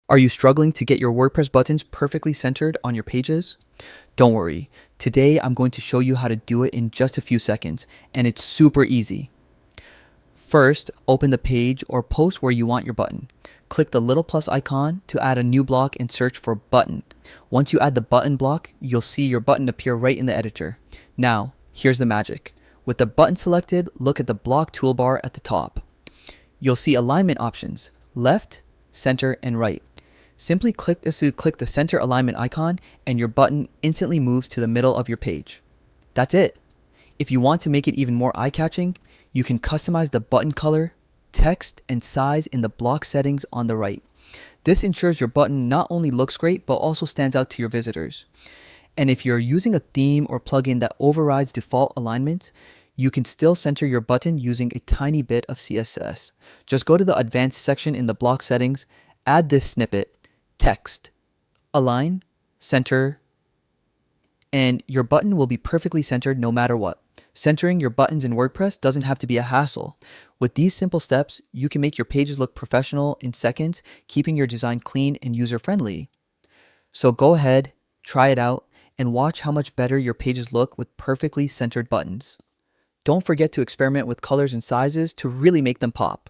Are you struggling to get your WordPress buttons perfectly centered on your pages? Don't worry. Today I'm going to show you how to do it in just a few seconds, and it's super easy. First, open the page or post where you want your button. Click the little plus icon to add a new block and search for button. Once you add the button block, you'll see your button appear right in the editor. Now, here's the magic. With the button selected, look at the block toolbar at the top. You'll see alignment options, left, center, and right. Simply click the center alignment icon and your button instantly moves to the middle of your page. That's it. If you want to make it even more eye-catching, you can customize the button color, text, and size in the block settings on the right. This ensures your button not only looks great, but also stands out to your visitors. And if you're using a theme or plugin that overrides default alignment, you can still center your button using a tiny bit of CSS. Just go to the advanced section in the block settings, add this snippet, text, align, center, and your button will be perfectly centered no matter what. Centering your buttons in WordPress doesn't have to be a hassle. With these simple steps, you can make your pages look professional in seconds, keeping your design clean and user-friendly. So go ahead, try it out, and watch how much better your pages look with perfectly centered buttons. Don't forget to experiment with colors and sizes to really make them pop.